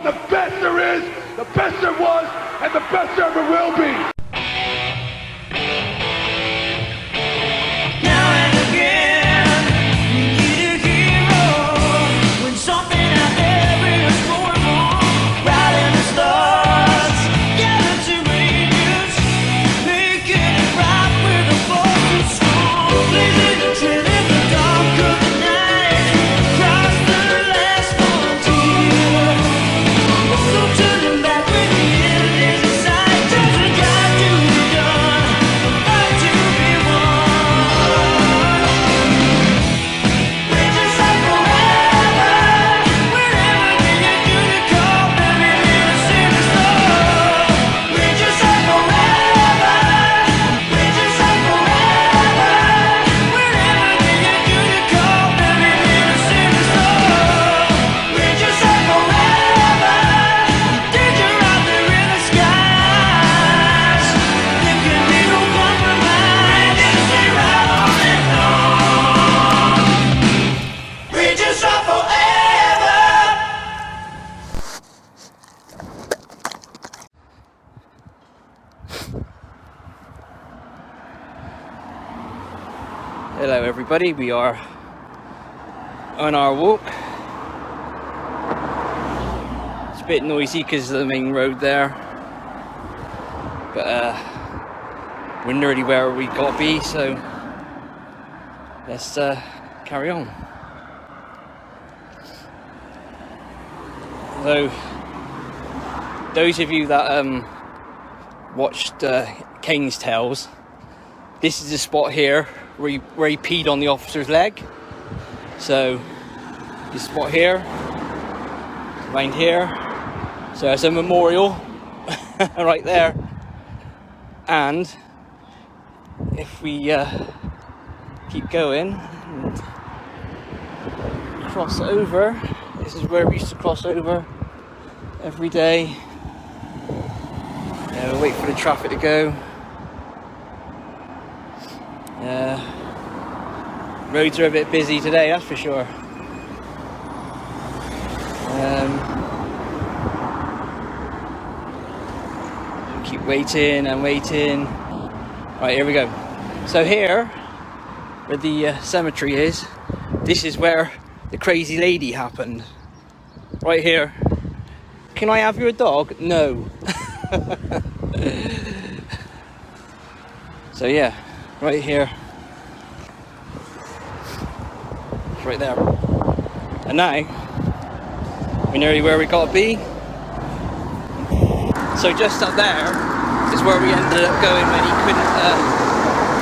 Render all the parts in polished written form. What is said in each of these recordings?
The best there is, the best there was, and the best there ever will be. Hello everybody, we are on our walk. It's a bit noisy because of the main road there, but we're nearly where we gotta be, so let's carry on. So those of you that watched Kane's Tales, this is the spot here where he peed on the officer's leg. So this spot here, around here, so there's a memorial right there. And if we keep going and cross over, this is where we used to cross over every day. We'll wait for the traffic to go. Roads are a bit busy today, that's for sure. Keep waiting and waiting. Right, here we go. So here, where the cemetery is, this is where the crazy lady happened. Right here. Can I have your dog? No. So yeah, right here. It's right there. And now, we're nearly where we gotta be. So just up there is where we ended up going when he couldn't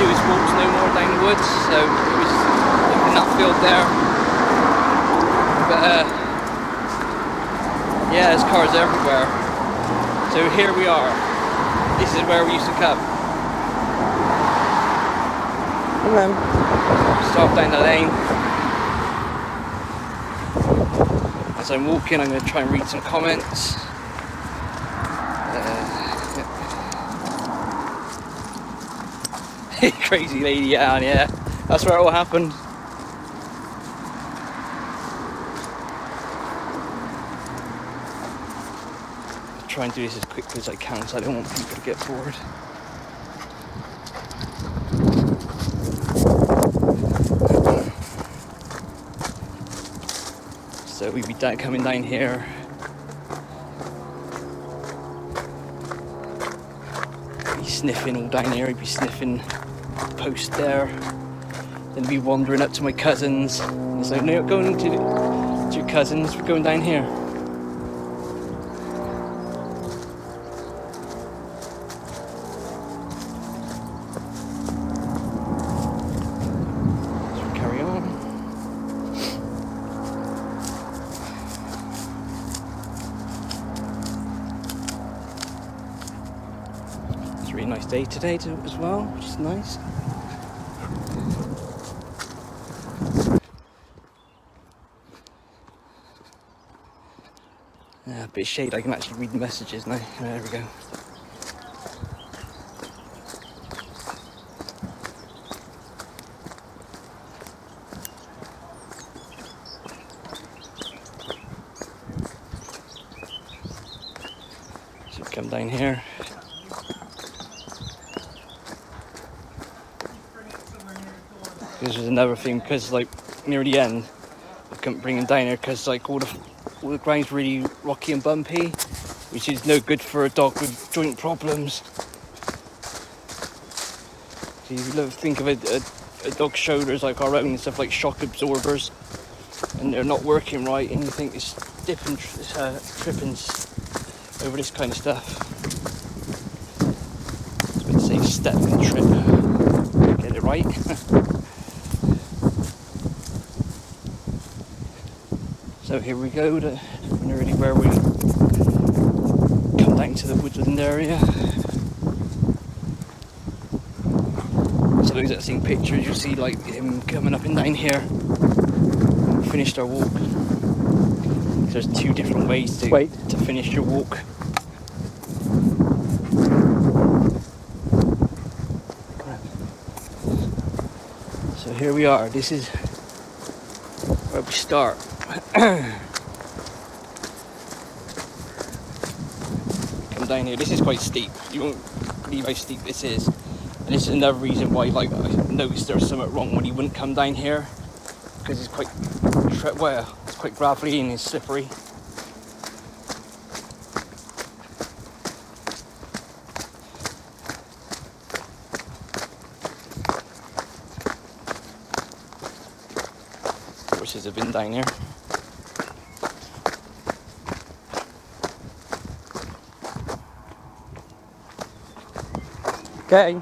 do his walks no more down the woods. So it was in that field there. But yeah, there's cars everywhere. So here we are. This is where we used to come. And then stop down the lane. As I'm walking, I'm going to try and read some comments. Crazy lady Anne, yeah. That's where it all happened. I'll try and do this as quickly as I can, so I don't want people to get bored. So we'd be coming down here. Be sniffing all down here. He'd be sniffing the post there. Then be wandering up to my cousins. He's like, no, going to your cousins. We're going down here. Really nice day today as well, which is nice. A bit of shade, I can actually read the messages now. There we go. So we come down here. This was another thing, because like near the end I couldn't bring him down here because like all the ground's really rocky and bumpy, which is no good for a dog with joint problems. So if you think of a dog's shoulders like our own and stuff, like shock absorbers, and they're not working right, and you think it's tripping over this kind of stuff. Let's say step and trip. Get it right. So here we go, nearly where we come down to the woodland area. So those that seen pictures, you'll see like him coming up and down here. We finished our walk. There's 2 different ways to finish your walk. So here we are, this is where we start. Come down here, this is quite steep, you won't believe how steep this is, and this is another reason why like I noticed there was something wrong when he wouldn't come down here, because it's quite it's quite gravelly and it's slippery. Horses have been down here. Okay.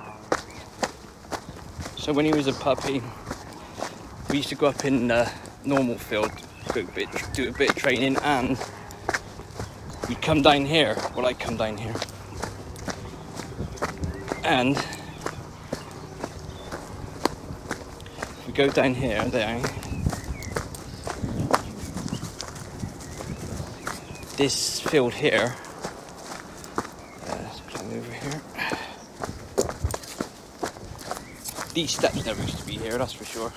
So when he was a puppy, we used to go up in normal field, do a bit of training, and we'd come down here. Well, I'd come down here, and we go down here. There. This field here. Let's climb over here. These steps never used to be here, that's for sure.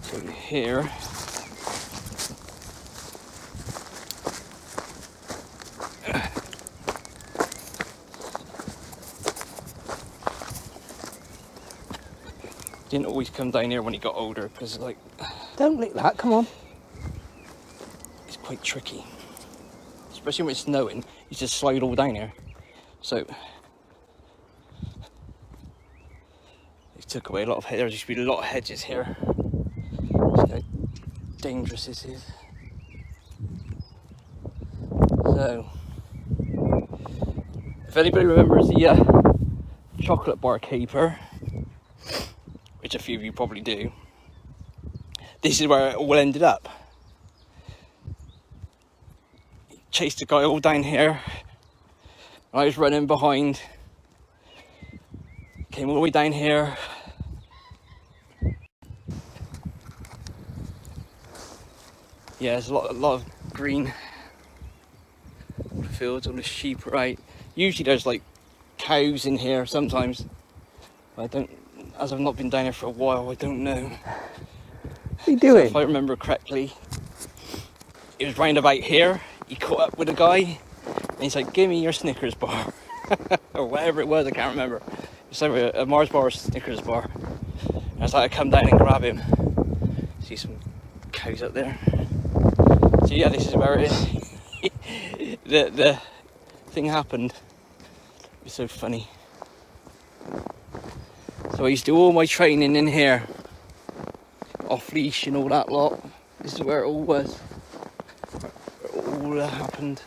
So here, didn't always come down here when he got older, because like, don't lick that, come on. It's quite tricky, especially when it's snowing. You just slide all down here. So took away a lot of hedges. There used to be a lot of hedges here. See how dangerous this is. So, if anybody remembers the chocolate bar caper, which a few of you probably do, this is where it all ended up. Chased a guy all down here. I was running behind. Came all the way down here. Yeah, there's a lot of green fields, all the sheep, right? Usually there's like cows in here sometimes. I don't, as I've not been down here for a while, I don't know. What are you doing? So if I remember correctly, it was round about here. He caught up with a guy and he's like, give me your Snickers bar. Or whatever it was, I can't remember. It's either a Mars bar or a Snickers bar. And I was like, I come down and grab him. See some cows up there. So yeah, this is where it is. the thing happened. It was so funny. So I used to do all my training in here. Off leash and all that lot. This is where it all was. Where it all happened.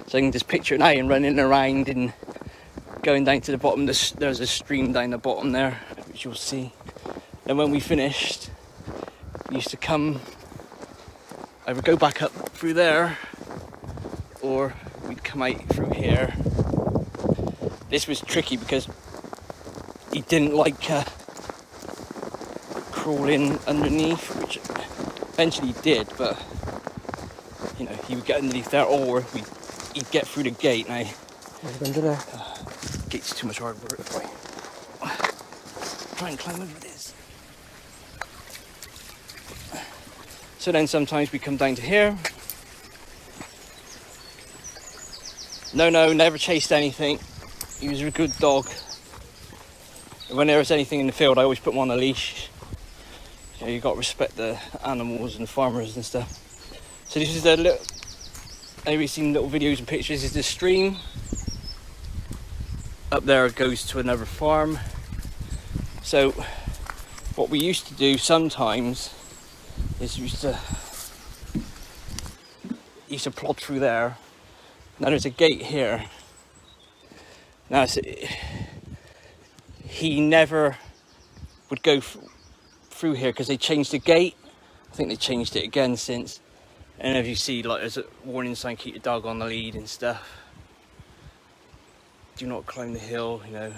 So I can just picture it now and running around and going down to the bottom. There's a stream down the bottom there, which you'll see. And when we finished, we used to come, either go back up through there, or we'd come out through here. This was tricky because he didn't like crawling underneath, which eventually he did, but you know, he would get underneath there, or he'd get through the gate. Now, Under there. Gate's too much hard work. Try and climb over this. So then sometimes we come down to here, No, never chased anything. He was a good dog. When there was anything in the field, I always put him on a leash. You know, you got to respect the animals and farmers and stuff. So this is the little, anybody's seen little videos and pictures, this is the stream. Up there it goes to another farm. So what we used to do sometimes is we used to plod through there. Now there's a gate here. Now he never would go through here because they changed the gate. I think they changed it again since. And as you see, like, there's a warning sign, keep your dog on the lead and stuff. Do not climb the hill, you know.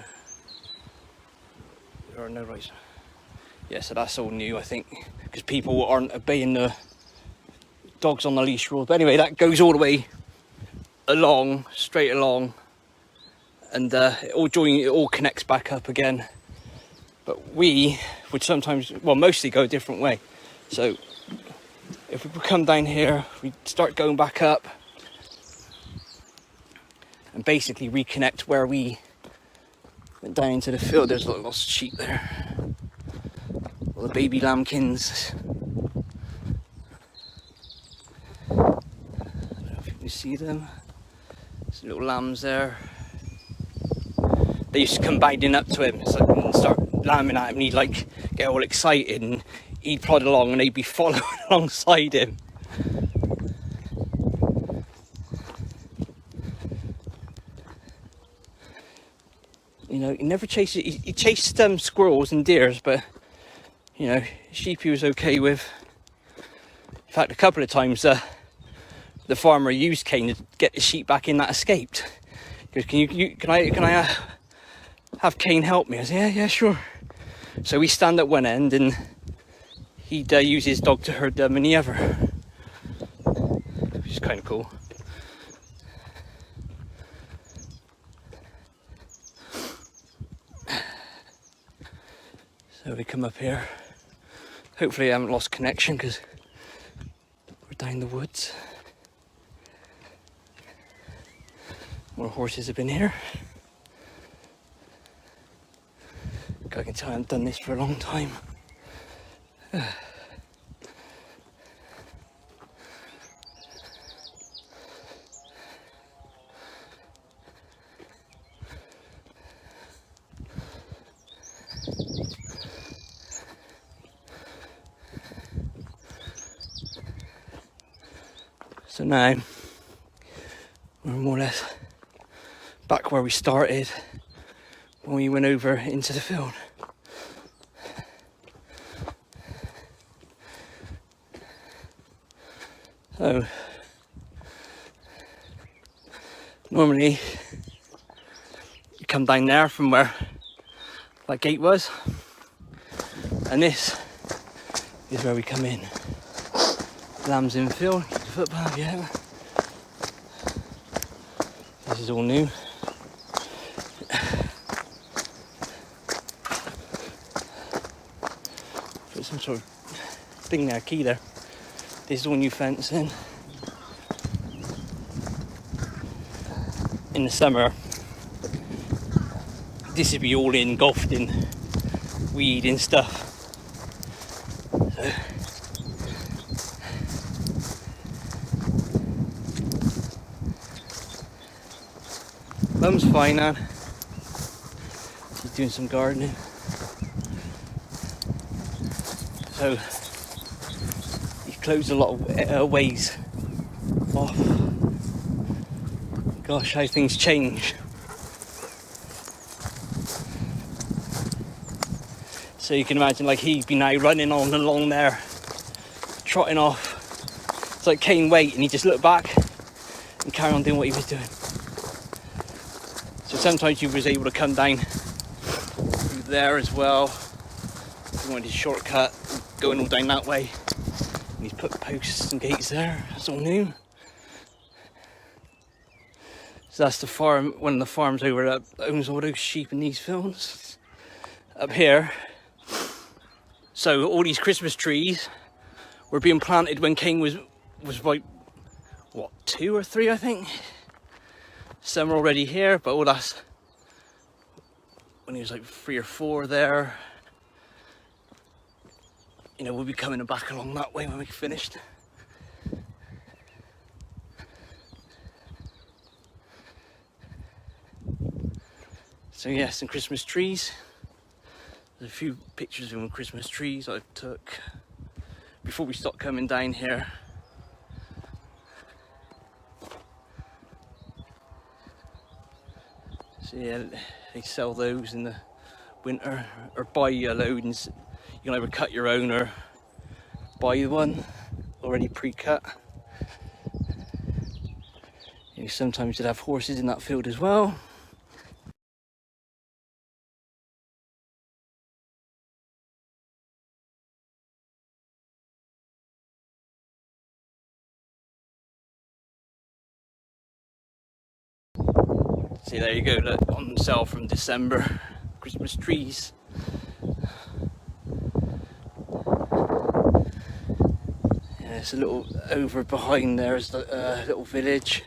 There are no rights. Yeah, so that's all new, I think, because people aren't obeying the dogs on the leash rules. But anyway, that goes all the way along, straight along, and it all connects back up again. But we would sometimes, well, mostly go a different way. So if we come down here, we start going back up and basically reconnect where we went down into the field. There's lots of sheep there, all the baby lambkins. I don't know if you can see them. There's little lambs there. They used to come bounding up to him and start lambing at him, and he'd like get all excited and he'd plod along and they'd be following alongside him. You know, he never chased it. He chased squirrels and deers, but you know, sheep he was okay with. In fact, a couple of times the farmer used Kane to get the sheep back in that escaped. He goes, can I have Kane help me? I said, yeah, sure. So we stand at one end and he'd use his dog to herd them in the other, which is kind of cool. So we come up here. Hopefully I haven't lost connection because we're down the woods. More horses have been here. I can tell I haven't done this for a long time. So now we're more or less back where we started when we went over into the field. So normally you come down there from where that gate was, and this is where we come in. Lambs in field, keep the footpath, yeah. This is all new. Put some sort of thing there, key there. This is all new fencing. In the summer, this would be all engulfed in weed and stuff. So, Mum's fine now. She's doing some gardening. So he's closed a lot of ways off. Gosh, how things change. So you can imagine, like, he'd be now running on along there, trotting off. It's like Kane wait, and he just looked back and carry on doing what he was doing. So sometimes he was able to come down through there as well. He wanted a shortcut, going all down that way. And he's put posts and gates there. That's all new. So that's the farm, one of the farms over that owns all those sheep in these fields. Up here. So all these Christmas trees were being planted when Kane was like, what, 2 or 3, I think? Some are already here, but all that's when he was like 3 or 4 there. You know, we'll be coming back along that way when we're finished. So yeah, some Christmas trees. There's a few pictures of Christmas trees I took before we stopped coming down here. So yeah, they sell those in the winter, or buy a load, and you can either cut your own or buy one already pre-cut. You sometimes you'd have horses in that field as well. See, there you go, look, on sale from December, Christmas trees. Yeah, it's a little over behind there is the little village.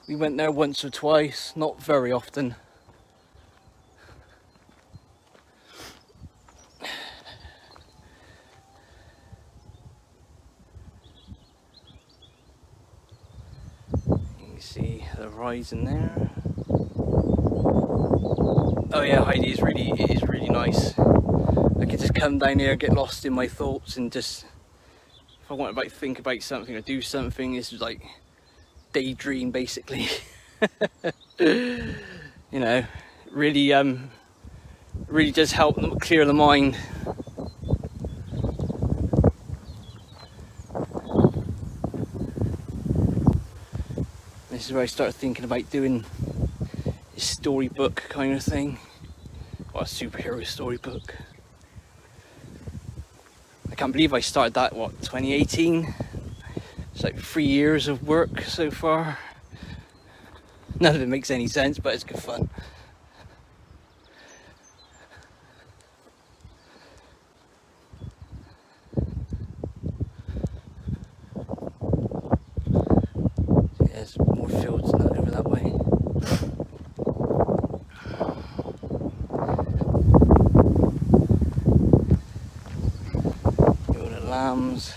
We went there once or twice, not very often. You can see the horizon there. Oh yeah, Heidi is really nice. I could just come down here, get lost in my thoughts, and just, if I want to think about something or do something, it's like daydream basically. You know, really does help them clear the mind. This is where I started thinking about doing a storybook kind of thing, or a superhero storybook. I can't believe I started that, what, 2018? It's like 3 years of work so far. None of it makes any sense, but it's good fun. There's more fields than that over that way. All the lambs.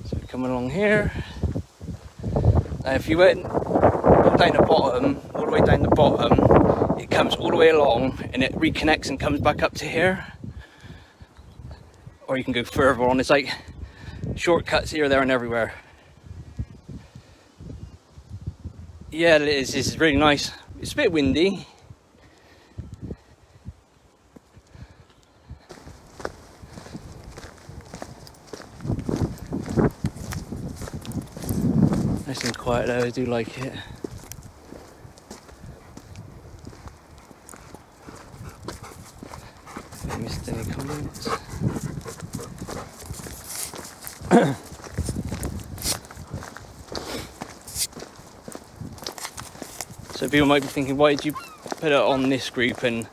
So we're coming along here. Now if you went down the bottom, all the way down the bottom, it comes all the way along and it reconnects and comes back up to here. Or you can go further on. It's like shortcuts here, there and everywhere. Yeah, it is. It's really nice. It's a bit windy. Nice and quiet though, I do like it. I missed any comments. So people might be thinking, why did you put it on this group and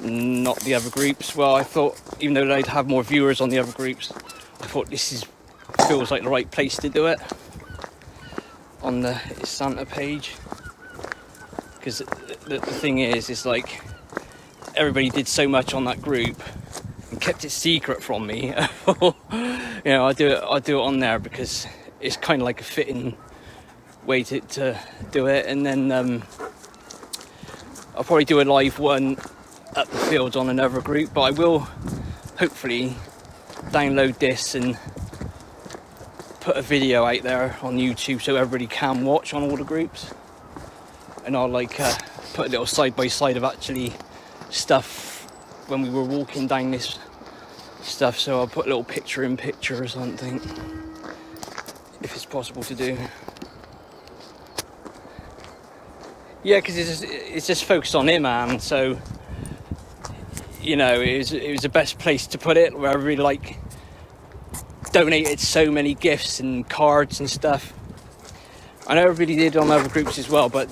not the other groups? Well, I thought, even though they'd have more viewers on the other groups, I thought feels like the right place to do it on the Santa page. Because the thing is, it's like everybody did so much on that group and kept it secret from me. You know, I'll do it on there because it's kind of like a fitting way to do it. And then I'll probably do a live one at the fields on another group, but I will hopefully download this and put a video out there on YouTube so everybody can watch on all the groups. And I'll like put a little side by side of actually stuff when we were walking down this stuff, so I'll put a little picture in picture or something if it's possible to do. Yeah, because it's just focused on it, man. So you know, it was the best place to put it, where I really like donated so many gifts and cards and stuff. I know everybody did on other groups as well, but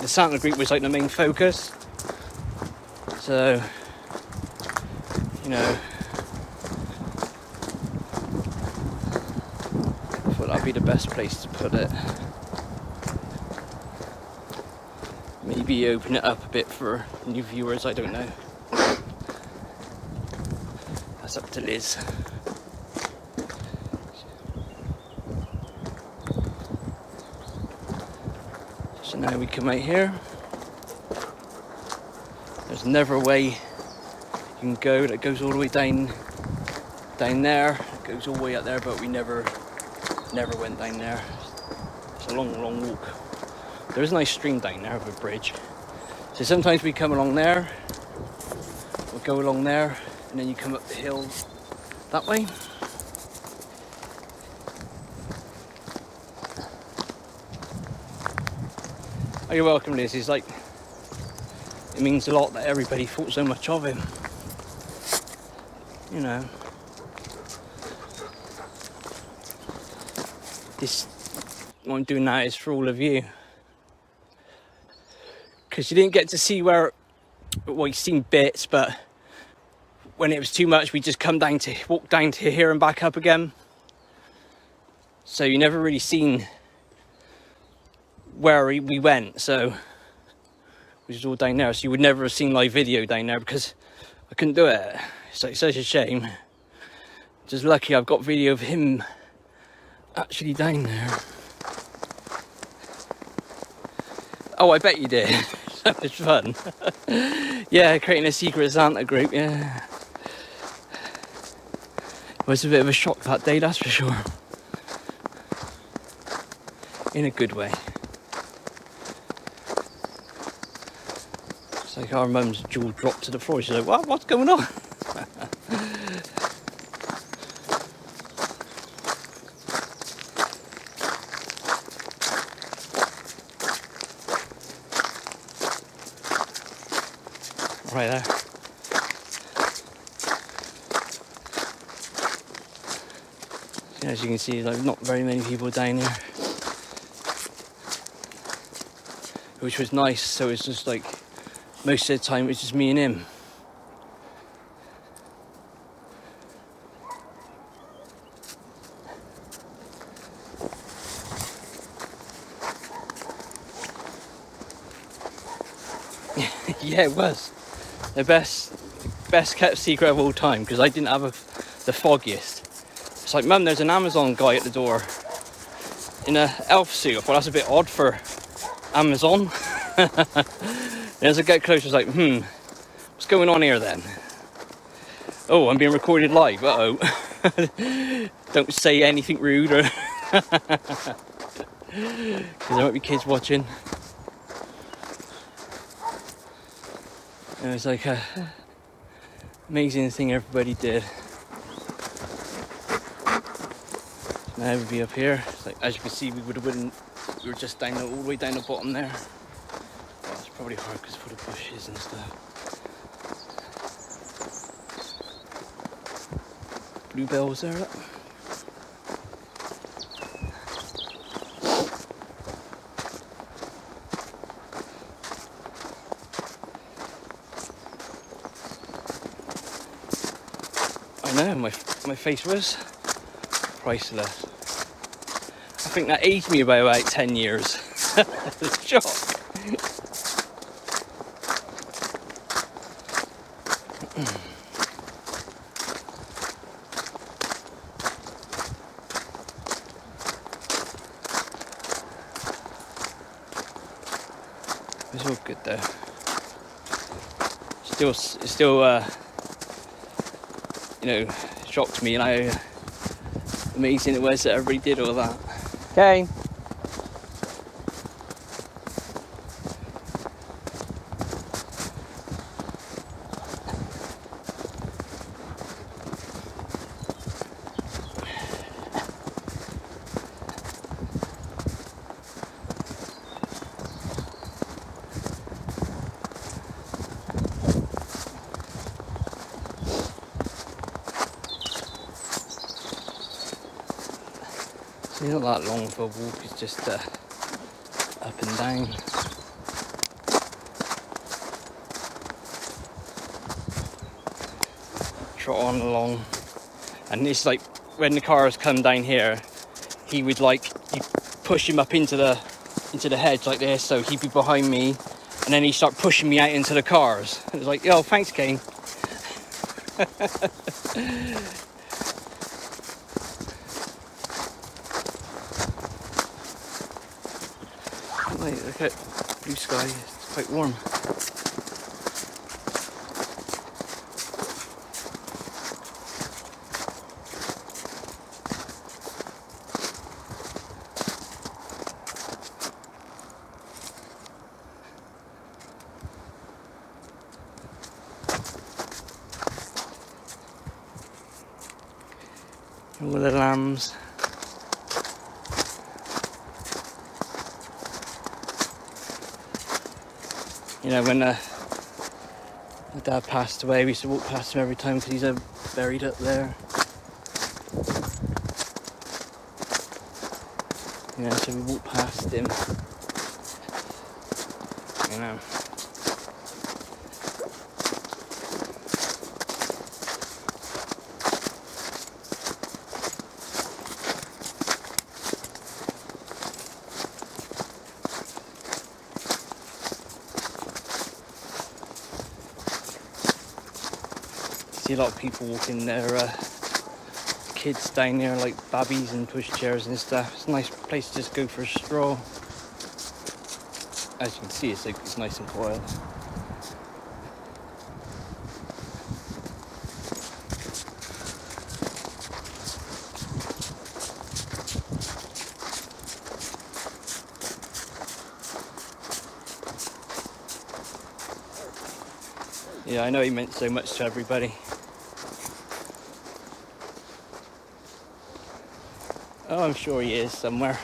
the Santa group was like the main focus. So you know, I thought that'd be the best place to put it. Maybe open it up a bit for new viewers, I don't know. That's up to Liz. So now we come out here. There's never a way you can go that goes all the way down there. It goes all the way up there, but we never went down there. It's a long walk. There is a nice stream down there with a bridge. So sometimes we come along there, we'll go along there, and then you come up the hill that way. Oh, you're welcome, Liz. It's like, it means a lot that everybody thought so much of him. You know. What I'm doing now is for all of you. Because you didn't get to see well, you've seen bits, but when it was too much, we just walk down to here and back up again. So you never really seen where we went, so which is all down there. So you would never have seen live video down there because I couldn't do it. It's like such a shame. Just lucky I've got video of him actually down there. Oh, I bet you did. That was fun. Yeah, creating a secret Santa group, yeah. It was a bit of a shock that day, that's for sure. In a good way. It's like our mum's jaw dropped to the floor. She's like, what? What's going on? Right there. So as you can see, like not very many people down here, which was nice. So it's just like most of the time it's just me and him. Yeah, it was the best kept secret of all time because I didn't have the foggiest. It's like, Mum, there's an Amazon guy at the door in a elf suit. I thought that's a bit odd for Amazon. And as I get closer, I was like, what's going on here then? Oh, I'm being recorded live. Uh-oh. Don't say anything rude or because there might be kids watching. And it was like a amazing thing everybody did. Now we'll be up here. Like, as you can see, we were just down all the way down the bottom there. Well, it's probably hard because for the bushes and stuff. Bluebells there. Look. I know, my face was priceless. I think that aged me by about 10 years. Shock. It's all good though. Still you know, shocked me and how amazing it was that everybody did all that. Kane. It's not that long for a walk, it's just up and down. trot on along. And it's like when the cars come down here, he would like, you push him up into the hedge like this, so he'd be behind me, and then he'd start pushing me out into the cars. It was like, yo, thanks, Kane. Look at blue sky, it's quite warm. All the lambs. You know, when my dad passed away, we used to walk past him every time because he's buried up there. You know, so we walk past him. You know. See a lot of people walking their kids down there, like babbies and pushchairs and stuff. It's a nice place to just go for a stroll. As you can see, it's nice and quiet. Yeah, I know he meant so much to everybody. Oh, I'm sure he is somewhere.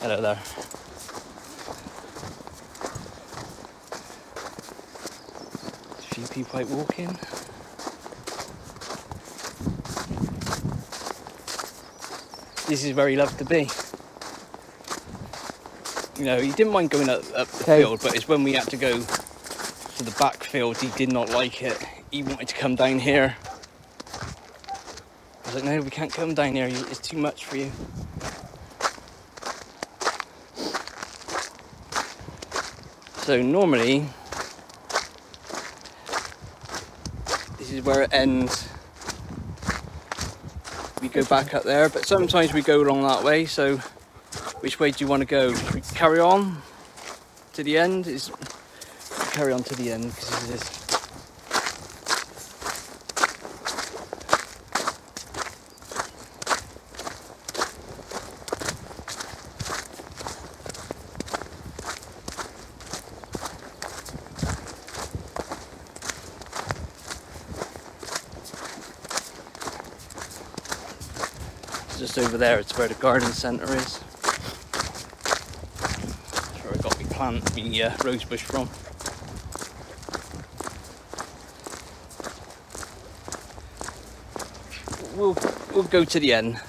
Hello there. A few people out walking. This is where he loved to be. You know, he didn't mind going up the field, but it's when we had to go to the back field, he did not like it. He wanted to come down here. I was like, no, we can't come down here, it's too much for you. So normally, this is where it ends. We go back up there, but sometimes we go along that way, so which way do you want to go? Should we carry on to the end? Carry on to the end, because this is... Just over there, it's where the garden centre is. That's where I got my plant, my rose bush from. We'll go to the end.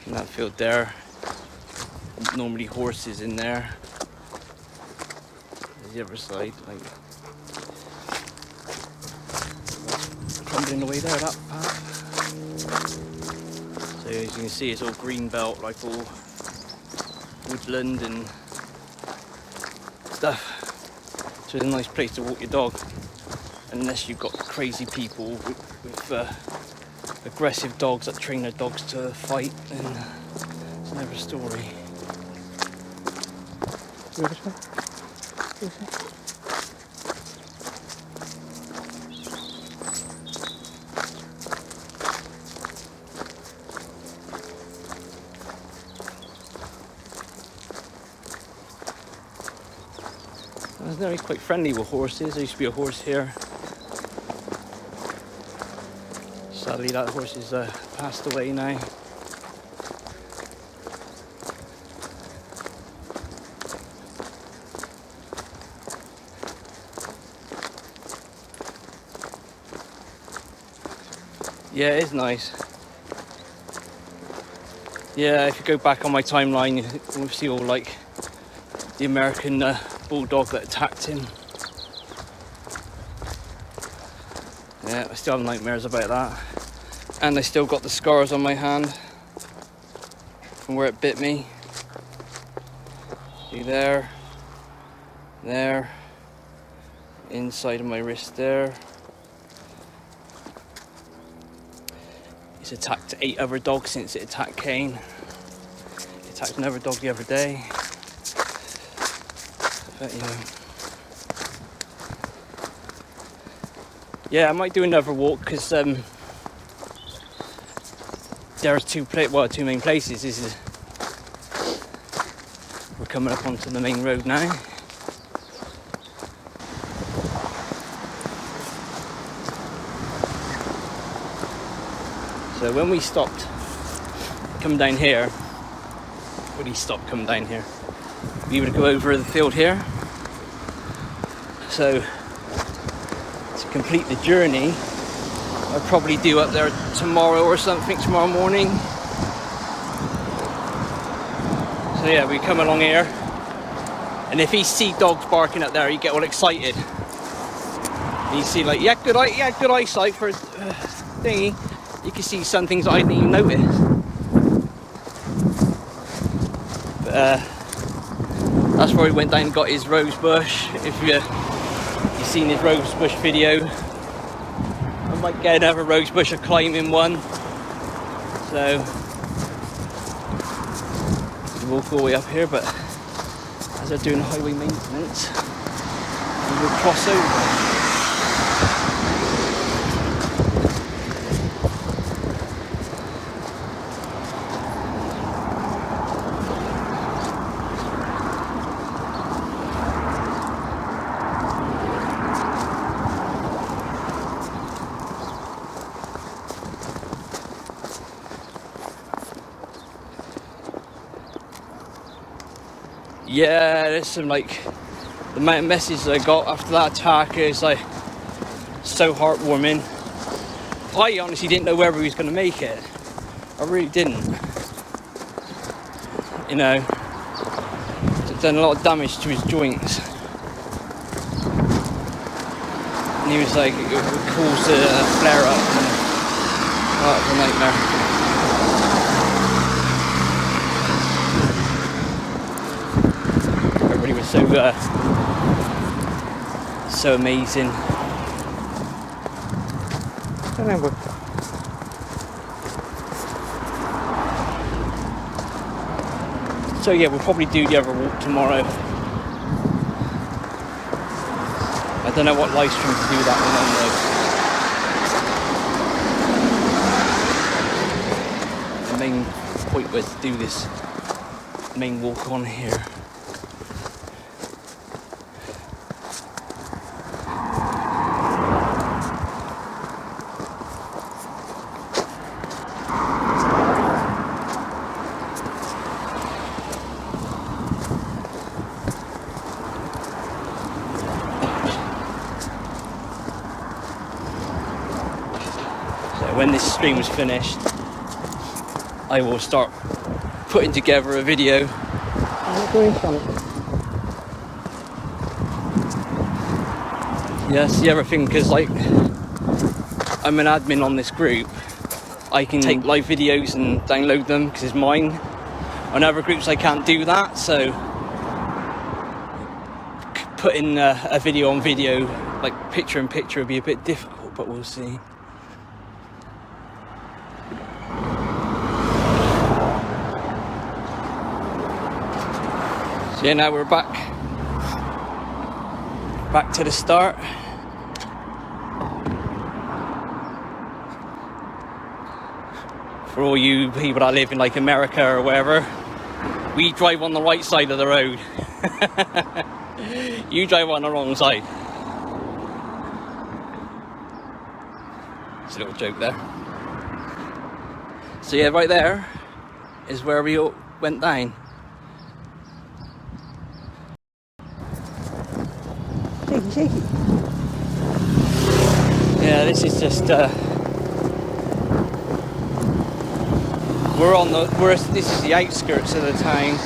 In that field there, normally horses in there. There's the other side, like crumbling away there, that path. So as you can see, it's all green belt, like all woodland and stuff. So it's a nice place to walk your dog, unless you've got crazy people with aggressive dogs that train their dogs to fight, then it's another story. I was very quite friendly with horses. There used to be a horse here. Sadly, that horse is passed away now. Yeah, it is nice. Yeah, if you go back on my timeline, you'll see all like the American bulldog that attacked him. Yeah, I still have nightmares about that. And I still got the scars on my hand from where it bit me. See there, there, inside of my wrist there. It's attacked 8 other dogs since it attacked Kane. It attacked another dog the other day. But you know. Yeah, I might do another walk because there are two main places. We're coming up onto the main road now. So when we stopped, come down here, when he stopped, come down here, we would go over the field here. So to complete the journey, I'll probably do up there tomorrow or something, tomorrow morning. So yeah, we come along here, and if he see dogs barking up there, he get all excited. And you see like, good eyesight for a thingy. You can see some things I didn't even notice. But that's where he went down and got his rose bush. If you've seen his rose bush video, I might get another rose bush, a climbing one. So we walk all the way up here, but as they're doing highway maintenance, we will cross over. Yeah, there's some like the amount of messages I got after that attack is like so heartwarming. I honestly didn't know whether he was going to make it. I really didn't. You know, it's done a lot of damage to his joints. And he was like, it would cause a flare up. And, oh, it was a nightmare. Everybody was so amazing. I don't know what. So yeah, we'll probably do the other walk tomorrow. I don't know what live stream to do that one on though. The main point was to do this main walk on here. When this stream is finished, I will start putting together a video. Yes, the other thing, because like I'm an admin on this group, I can take live videos and download them because it's mine. On other groups I can't do that, so putting a video on video, like picture in picture, would be a bit difficult, but we'll see. So yeah, now we're back to the start. For all you people that live in like America or wherever, we drive on the right side of the road. You drive on the wrong side. It's a little joke there. So yeah, right there is where we all went down. Shaky. Yeah, this is just This is the outskirts of the town.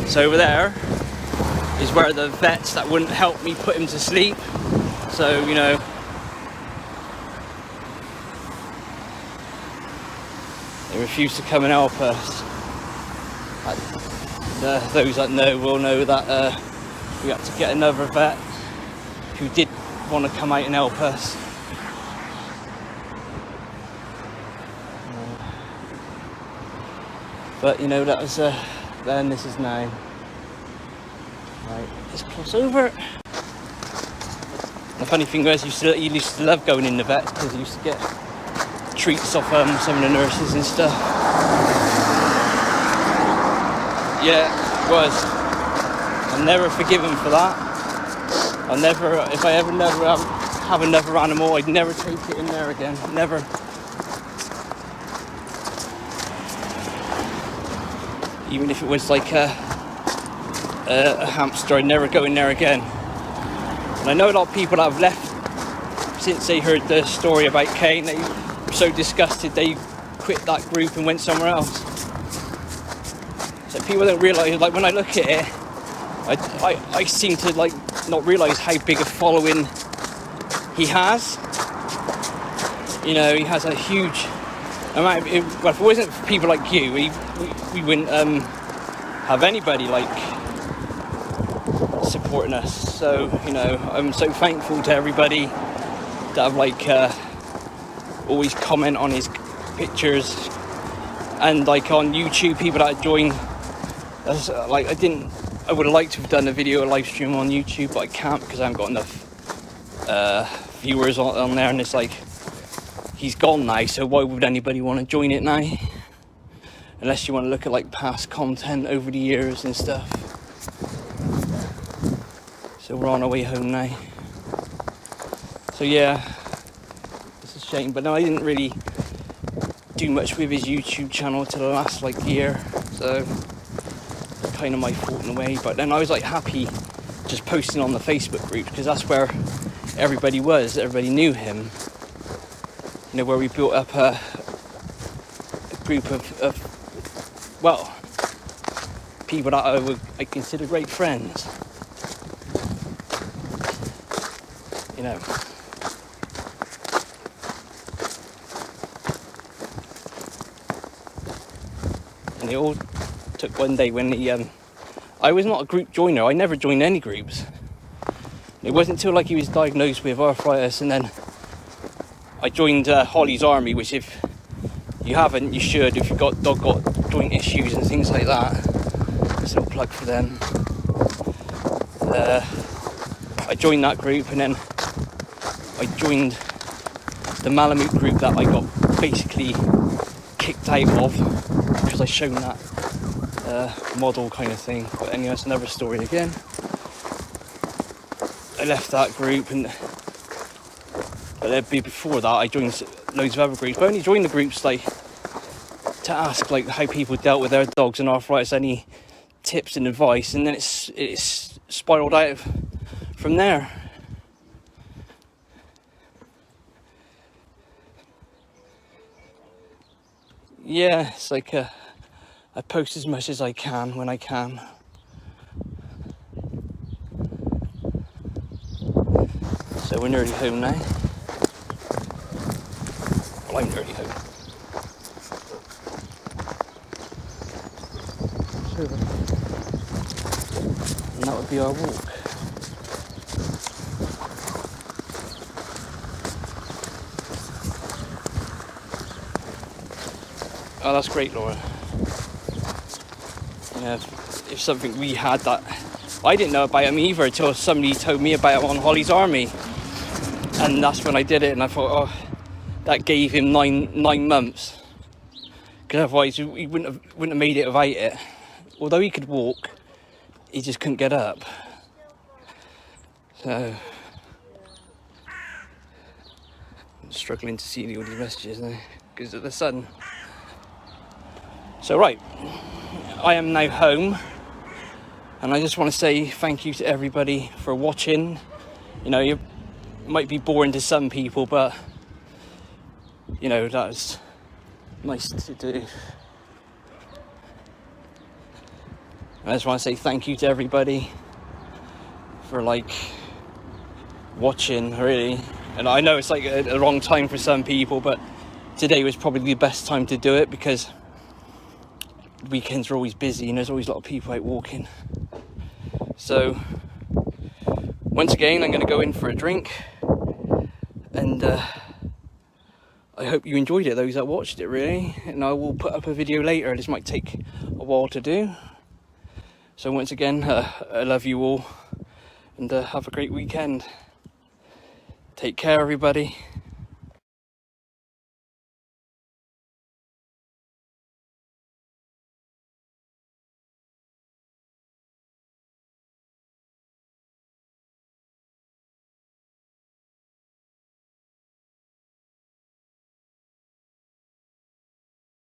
So over there is where the vets that wouldn't help me put him to sleep. So, you know, they refused to come and help us. Those that know will know that we had to get another vet who did want to come out and help us. But you know, that was then. This is now. Right, let's cross over. The funny thing was, you used to love going in the vet because you used to get treats off some of the nurses and stuff. Yeah, it was. I'll never forgive him for that. I'll never, if I ever have another animal, I'd never take it in there again. Never. Even if it was like a hamster, I'd never go in there again. And I know a lot of people that have left since they heard the story about Kane. They were so disgusted they quit that group and went somewhere else. So people don't realise, like when I look at it, I seem to like not realise how big a following he has. You know, he has a huge amount of, well, if it wasn't for people like you, we wouldn't have anybody like supporting us. So, you know, I'm so thankful to everybody that have like always comment on his pictures, and like on YouTube, people that join us. Like I would have liked to have done a video, a live stream on YouTube, but I can't because I haven't got enough viewers on there, and it's like he's gone now, so why would anybody want to join it now? Unless you want to look at like past content over the years and stuff. So we're on our way home now. So yeah, it's a shame, but no, I didn't really do much with his YouTube channel till the last like year, so it's kind of my fault in a way. But then I was like happy just posting on the Facebook group because that's where everybody knew him. You know, where we built up a group of well, people that I consider great friends. You know. And they all took one day when I was not a group joiner. I never joined any groups. It wasn't until like he was diagnosed with arthritis, and then I joined Holly's Army, which if you haven't, you should. If you've got joint issues and things like that, it's a little plug for them. I joined that group, and then I joined the Malamute group that I got basically kicked out of because I shown that model kind of thing. But anyway, that's another story again. I left that group, but before that I joined loads of other groups. But I only joined the groups like to ask like how people dealt with their dogs and arthritis, any tips and advice, and then it's spiraled out from there. Yeah, it's like I post as much as I can when I can. So we're nearly home now. Well, I'm nearly home. And that would be our walk. Oh, that's great, Laura. Yeah, if something we had that I didn't know about him either until somebody told me about him on Holly's Army, and that's when I did it. And I thought, oh, that gave him nine months, because otherwise he wouldn't have made it without it. Although he could walk, he just couldn't get up. So I'm struggling to see all these messages now because of the sun. So right, I am now home. And I just want to say thank you to everybody for watching. You know, you might be boring to some people, but you know, that was nice to do. I just want to say thank you to everybody for like watching, really. And I know it's like a wrong time for some people, but today was probably the best time to do it because weekends are always busy and there's always a lot of people out walking. So once again, I'm going to go in for a drink, and I hope you enjoyed it, those that watched it, really. And I will put up a video later. This might take a while to do. So once again, I love you all, and have a great weekend. Take care, everybody.